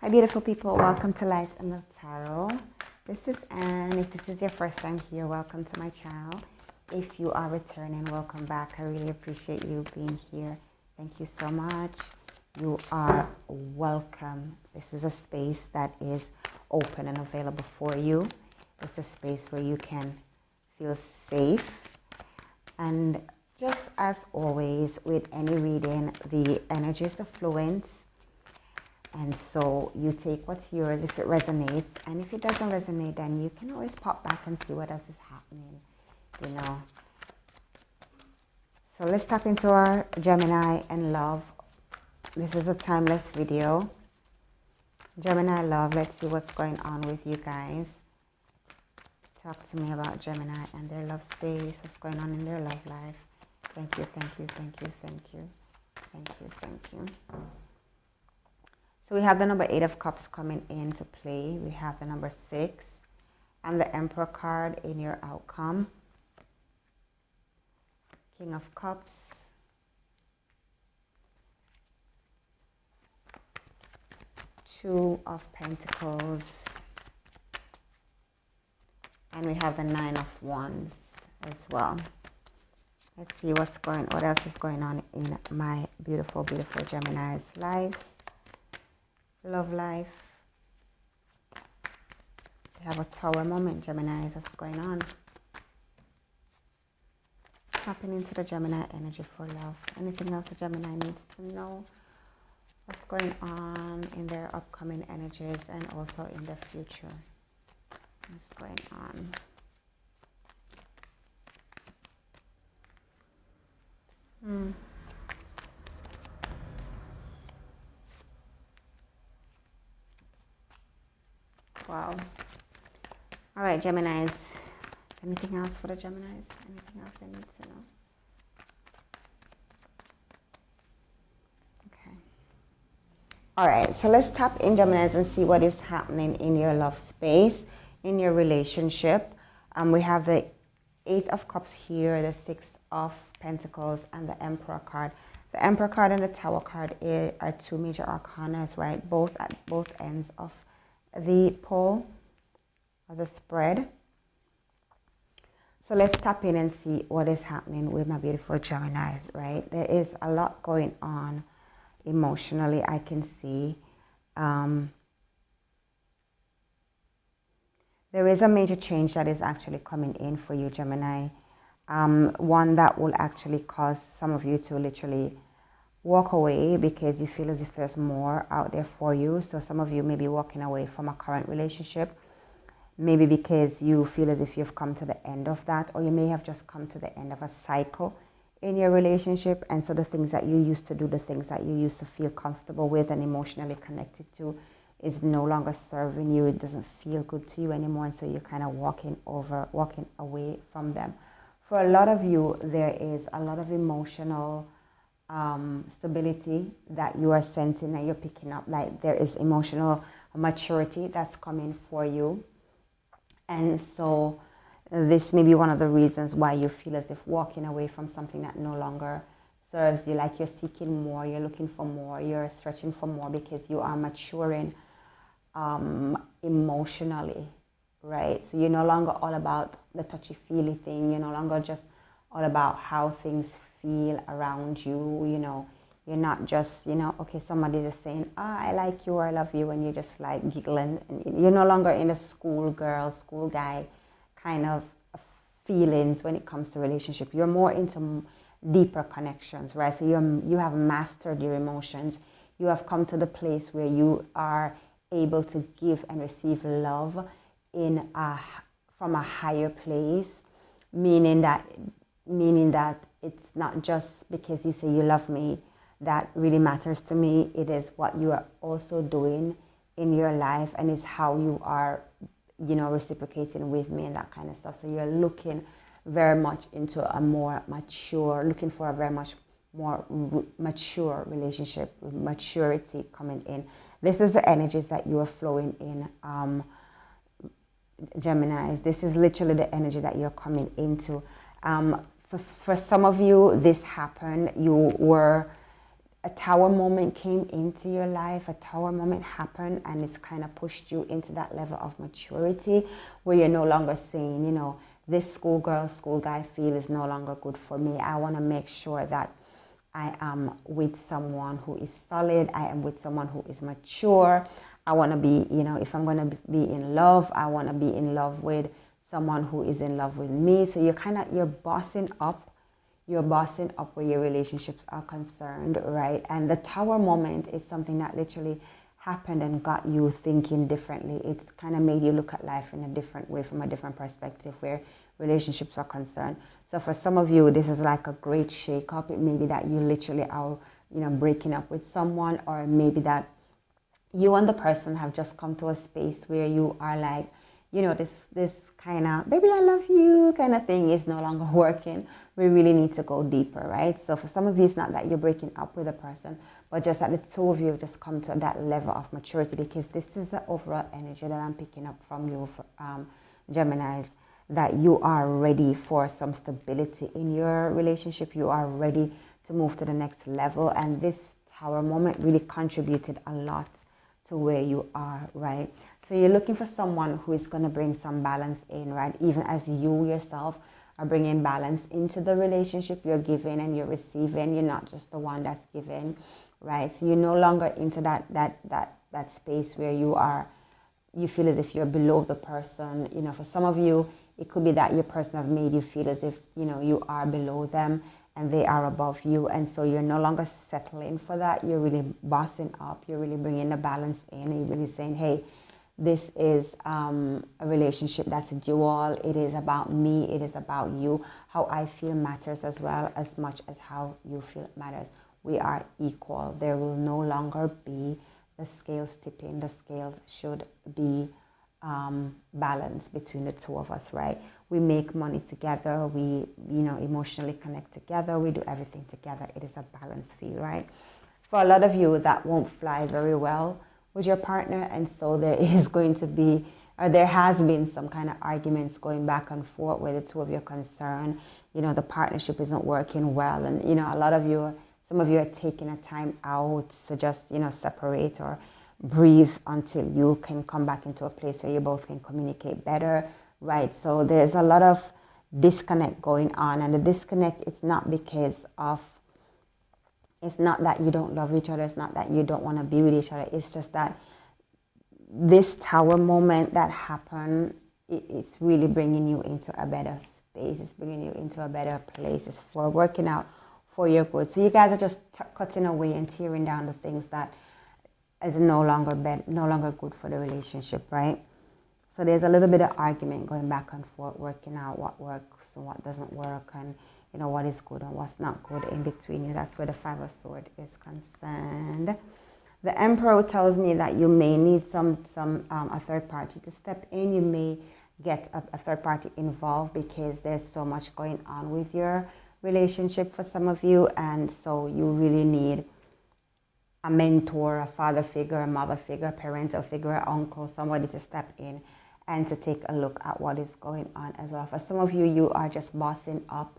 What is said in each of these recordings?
Hi beautiful people, welcome to Life and the Tarot. This is Anne. If this is your first time here, welcome to my channel. If you are returning, welcome back. I really appreciate you being here. Thank you so much. You are welcome. This is a space that is open and available for you. It's a space where you can feel safe. And just as always, with any reading, the energy is the fluence. And so you take what's yours if it resonates, and if it doesn't resonate, then you can always pop back and see what else is happening, So let's tap into our Gemini and love. This is a timeless video. Gemini love, let's see what's going on with you guys. Talk to me about Gemini and their love space, what's going on in their love life. Thank you, thank you, thank you, thank you, thank you, thank you. So we have the number 8 of Cups coming into play. We have the number 6 and the Emperor card in your outcome. King of Cups. Two of Pentacles. And we have the 9 of Wands as well. Let's see what else is going on in my beautiful, beautiful Gemini's life. Love life. You have a Tower moment, Gemini. What's going on? Tapping into the Gemini energy for love. Anything else the Gemini needs to know? What's going on in their upcoming energies and also in their future? What's going on? Wow. All right, Geminis. Anything else for the Geminis? Anything else they need to know? Okay. All right, so let's tap in, Geminis, and see what is happening in your love space, in your relationship. We have the 8 of Cups here, the 6 of Pentacles, and the Emperor card. The Emperor card and the Tower card are two major arcanas, right? Both at both ends of the pole or the spread. So let's tap in and see what is happening with my beautiful Gemini, right? There is a lot going on emotionally, I can see. There is a major change that is actually coming in for you, Gemini. One that will actually cause some of you to literally walk away because you feel as if there's more out there for you. So some of you may be walking away from a current relationship, maybe because you feel as if you've come to the end of that, or you may have just come to the end of a cycle in your relationship. And so the things that you used to do, the things that you used to feel comfortable with and emotionally connected to is no longer serving you. It doesn't feel good to you anymore. And so you're kind of walking away from them. For a lot of you, there is a lot of emotional stability that you are sensing, that you're picking up. Like there is emotional maturity that's coming for you. And so this may be one of the reasons why you feel as if walking away from something that no longer serves you, like you're seeking more, you're looking for more, you're stretching for more because you are maturing emotionally, right? So you're no longer all about the touchy-feely thing. You're no longer just all about how things feel around you, You're not just, okay, somebody is saying, I like you or I love you, and you're just like giggling. And you're no longer in a school girl, school guy kind of feelings when it comes to relationship. You're more into deeper connections, right? So you have mastered your emotions. You have come to the place where you are able to give and receive love from a higher place, meaning that it's not just because you say you love me that really matters to me. It is what you are also doing in your life, and it's how you are, reciprocating with me and that kind of stuff. So you're looking very much into looking for a very much more mature relationship, with maturity coming in. This is the energies that you are flowing in, Geminis. This is literally the energy that you're coming into. For some of you, this happened. You were a tower moment came into your life, a tower moment happened, and it's kind of pushed you into that level of maturity where you're no longer saying, you know, this schoolgirl, school guy feel is no longer good for me. I want to make sure that I am with someone who is solid. I am with someone who is mature. I want to be, you know, if I'm going to be in love, I want to be in love with someone who is in love with me. So you're bossing up. You're bossing up where your relationships are concerned, right? And the tower moment is something that literally happened and got you thinking differently. It's kind of made you look at life in a different way, from a different perspective where relationships are concerned. So for some of you, this is like a great shake-up. It may be that you literally are, you know, breaking up with someone, or maybe that you and the person have just come to a space where you are like, you know, this kind of baby I love you kind of thing is no longer working. We really need to go deeper, right? So for some of you, it's not that you're breaking up with a person, but just that the two of you have just come to that level of maturity, because this is the overall energy that I'm picking up from you, Geminis, that you are ready for some stability in your relationship. You are ready to move to the next level, and this tower moment really contributed a lot to where you are, right? So you're looking for someone who is going to bring some balance in, right? Even as you yourself are bringing balance into the relationship, you're giving and you're receiving. You're not just the one that's giving, right? So you're no longer into that space where you feel as if you're below the person. You know, for some of you, it could be that your person have made you feel as if, you know, you are below them and they are above you. And so you're no longer settling for that. You're really bossing up. You're really bringing the balance in. You're really saying, hey, this is a relationship that's dual. It is about me. It is about you. How I feel matters as well, as much as how you feel matters. We are equal. There will no longer be the scales tipping. The scales should be balanced between the two of us, right? We make money together. We, you know, emotionally connect together. We do everything together. It is a balanced feel, right? For a lot of you, that won't fly very well with your partner, and so there is going to be, or there has been, some kind of arguments going back and forth where the two of you are concerned. You know, the partnership isn't working well, and you know, a lot of you, some of you are taking a time out to just, you know, separate or breathe until you can come back into a place where you both can communicate better, right? So there's a lot of disconnect going on, and the disconnect is not because of, it's not that you don't love each other. It's not that you don't want to be with each other. It's just that this tower moment that happened, it's really bringing you into a better space. It's bringing you into a better place. It's for working out for your good. So you guys are just cutting away and tearing down the things that is no longer good for the relationship, right? So there's a little bit of argument going back and forth, working out what works and what doesn't work, and you know, what is good and what's not good in between you. That's where the Five of Swords is concerned. The Emperor tells me that you may need a third party to step in. You may get a third party involved because there's so much going on with your relationship for some of you, and so you really need a mentor, a father figure, a mother figure, a parental figure, an uncle, somebody to step in and to take a look at what is going on as well. For some of you, you are just bossing up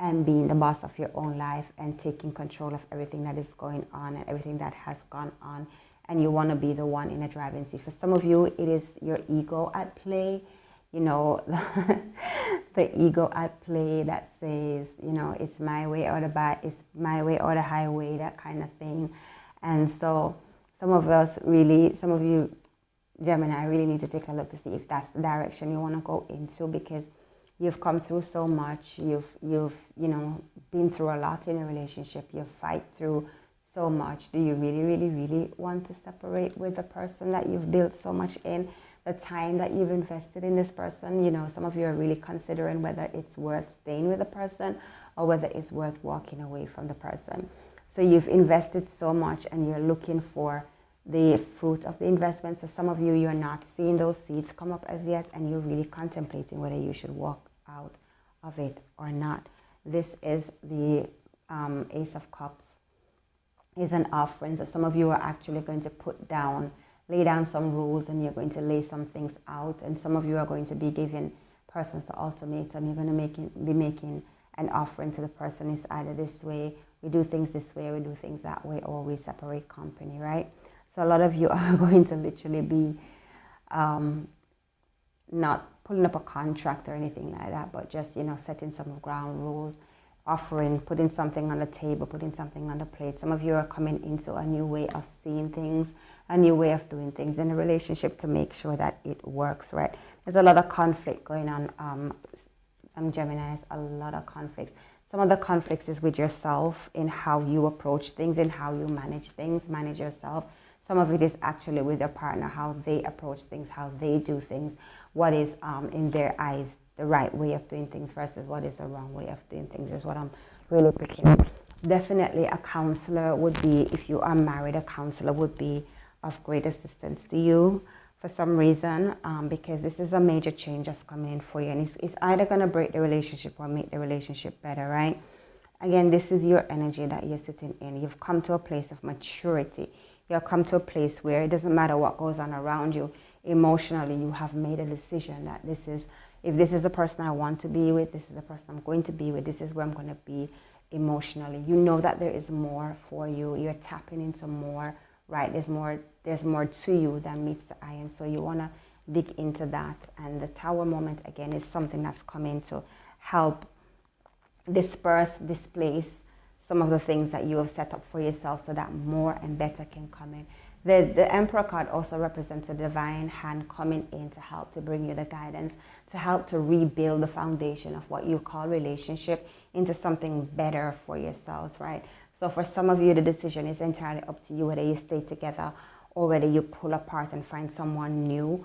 and being the boss of your own life and taking control of everything that is going on and everything that has gone on, and you want to be the one in the driving seat. For some of you, it is your ego at play, you know, the ego at play that says, you know, it's my way or it's my way or the highway, that kind of thing. And so some of you Gemini really need to take a look to see if that's the direction you want to go into, because you've come through so much. You've you know, been through a lot in a relationship. You've fight through so much. Do you really, really, really want to separate with the person that you've built so much in? The time that you've invested in this person, you know, some of you are really considering whether it's worth staying with the person or whether it's worth walking away from the person. So you've invested so much and you're looking for the fruit of the investment. So some of you, you're not seeing those seeds come up as yet, and you're really contemplating whether you should walk out of it or not. This is the Ace of Cups, is an offering. So some of you are actually going to lay down some rules, and you're going to lay some things out, and some of you are going to be giving persons the ultimatum. You're going to be making an offering to the person. It's either this way we do things this way, we do things that way, or we separate company, right? So a lot of you are going to literally be not pulling up a contract or anything like that, but just, you know, setting some ground rules, offering, putting something on the table, putting something on the plate. Some of you are coming into a new way of seeing things, a new way of doing things in a relationship to make sure that it works, right? There's a lot of conflict going on. Geminis, a lot of conflicts. Some of the conflicts is with yourself in how you approach things, in how you manage things, manage yourself. Some of it is actually with your partner, how they approach things, how they do things, what is in their eyes the right way of doing things versus what is the wrong way of doing things is what I'm really picking up. Definitely a counselor would be, if you are married, a counselor would be of great assistance to you for some reason, because this is a major change that's coming in for you, and it's either going to break the relationship or make the relationship better, right? Again, this is your energy that you're sitting in. You've come to a place of maturity. You've come to a place where it doesn't matter what goes on around you. Emotionally, you have made a decision that this is, if this is the person I want to be with, this is the person I'm going to be with, this is where I'm going to be emotionally. You know that there is more for you. You're tapping into more, right? There's more to you than meets the eye, and so you want to dig into that. And the Tower moment, again, is something that's coming to help disperse, displace some of the things that you have set up for yourself so that more and better can come in. The Emperor card also represents a divine hand coming in to help to bring you the guidance, to help to rebuild the foundation of what you call relationship into something better for yourselves, right? So for some of you, the decision is entirely up to you, whether you stay together or whether you pull apart and find someone new.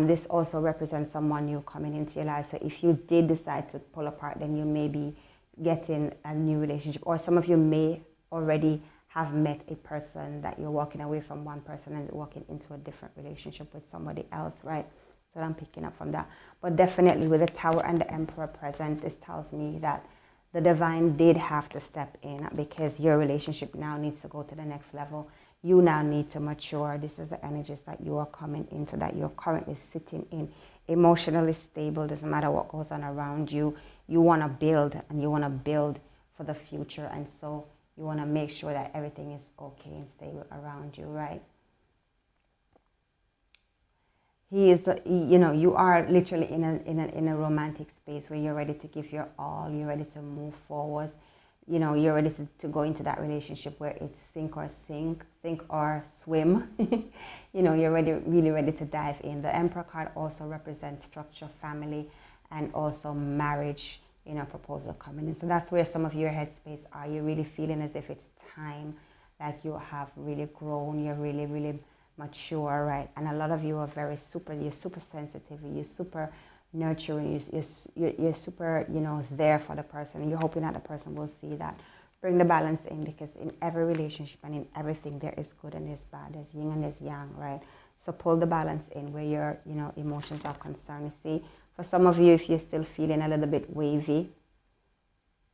This also represents someone new coming into your life. So if you did decide to pull apart, then you may be getting a new relationship, or some of you may already have met a person that you're walking away from one person and walking into a different relationship with somebody else, right? So I'm picking up from that. But definitely with the Tower and the Emperor present, this tells me that the divine did have to step in, because your relationship now needs to go to the next level. You now need to mature. This is the energies that you are coming into, that you're currently sitting in. Emotionally stable, doesn't matter what goes on around you. You want to build, and you want to build for the future, and so you want to make sure that everything is okay and stable around you, right? He is, you know, you are literally in a romantic space where you're ready to give your all, you're ready to move forward, you know, you're ready to go into that relationship where it's sink or swim. You know, you're really ready to dive in. The Emperor card also represents structure, family, and also marriage, you know, proposal coming in. So that's where some of your headspace are. You're really feeling as if it's time, like you have really grown, you're really mature, right? And a lot of you are you're super sensitive, you're super nurturing, you're super, you know, there for the person, and you're hoping that the person will see that. Bring the balance in, because in every relationship and in everything there is good and there's bad, there's yin and there's yang, right? So pull the balance in where your, you know, emotions are concerned. You see, for some of you, if you're still feeling a little bit wavy,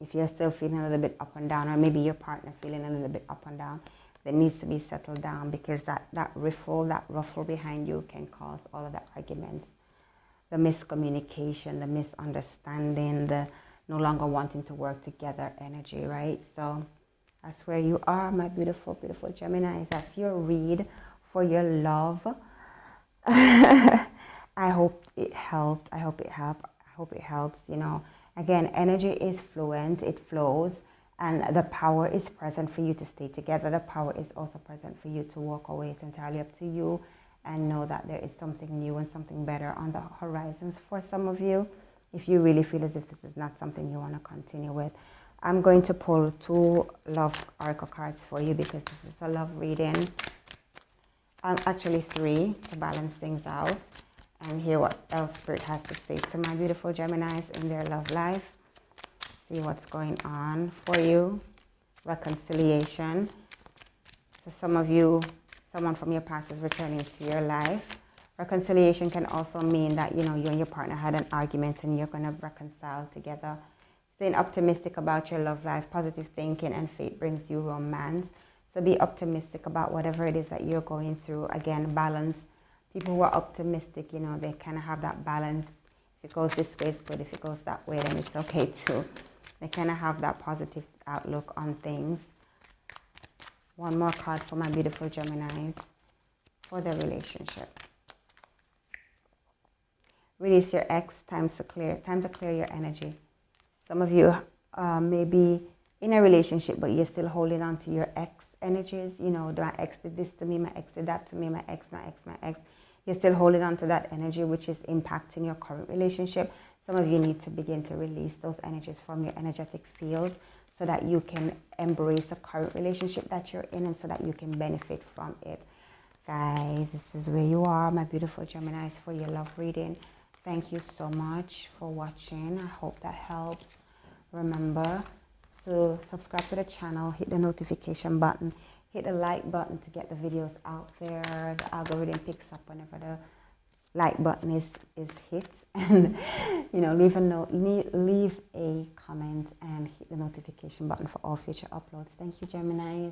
if you're still feeling a little bit up and down, or maybe your partner feeling a little bit up and down, that needs to be settled down, because that ruffle behind you can cause all of the arguments, the miscommunication, the misunderstanding, the no longer wanting to work together energy, right? So that's where you are, my beautiful, beautiful Gemini. That's your read for your love. I hope it helped. I hope it helps, you know. Again, energy is fluent, it flows, and the power is present for you to stay together. The power is also present for you to walk away. It's entirely up to you, and know that there is something new and something better on the horizons for some of you, if you really feel as if this is not something you want to continue with. I'm going to pull 2 love oracle cards for you, because this is a love reading. Actually 3, to balance things out and hear what else Spirit has to say to my beautiful Geminis in their love life. See what's going on for you. Reconciliation. So some of you, someone from your past is returning to your life. Reconciliation can also mean that, you know, you and your partner had an argument and you're going to reconcile together. Staying optimistic about your love life, positive thinking, and fate brings you romance. So be optimistic about whatever it is that you're going through. Again, balance. People who are optimistic, you know, they kind of have that balance. If it goes this way, it's good. If it goes that way, then it's okay too. They kind of have that positive outlook on things. One more card for my beautiful Geminis for the relationship. Release your ex. Time to clear your energy. Some of you may be in a relationship, but you're still holding on to your ex energies. You know, my ex did this to me, my ex did that to me, my ex. You're still holding on to that energy, which is impacting your current relationship. Some of you need to begin to release those energies from your energetic fields so that you can embrace the current relationship that you're in and so that you can benefit from it. Guys, this is where you are, my beautiful Geminis, for your love reading. Thank you so much for watching. I hope that helps. Remember to subscribe to the channel, hit the notification button, hit the like button to get the videos out there. The algorithm picks up whenever the like button is hit, and you know, leave a note, leave a comment, and hit the notification button for all future uploads. Thank you, Geminis.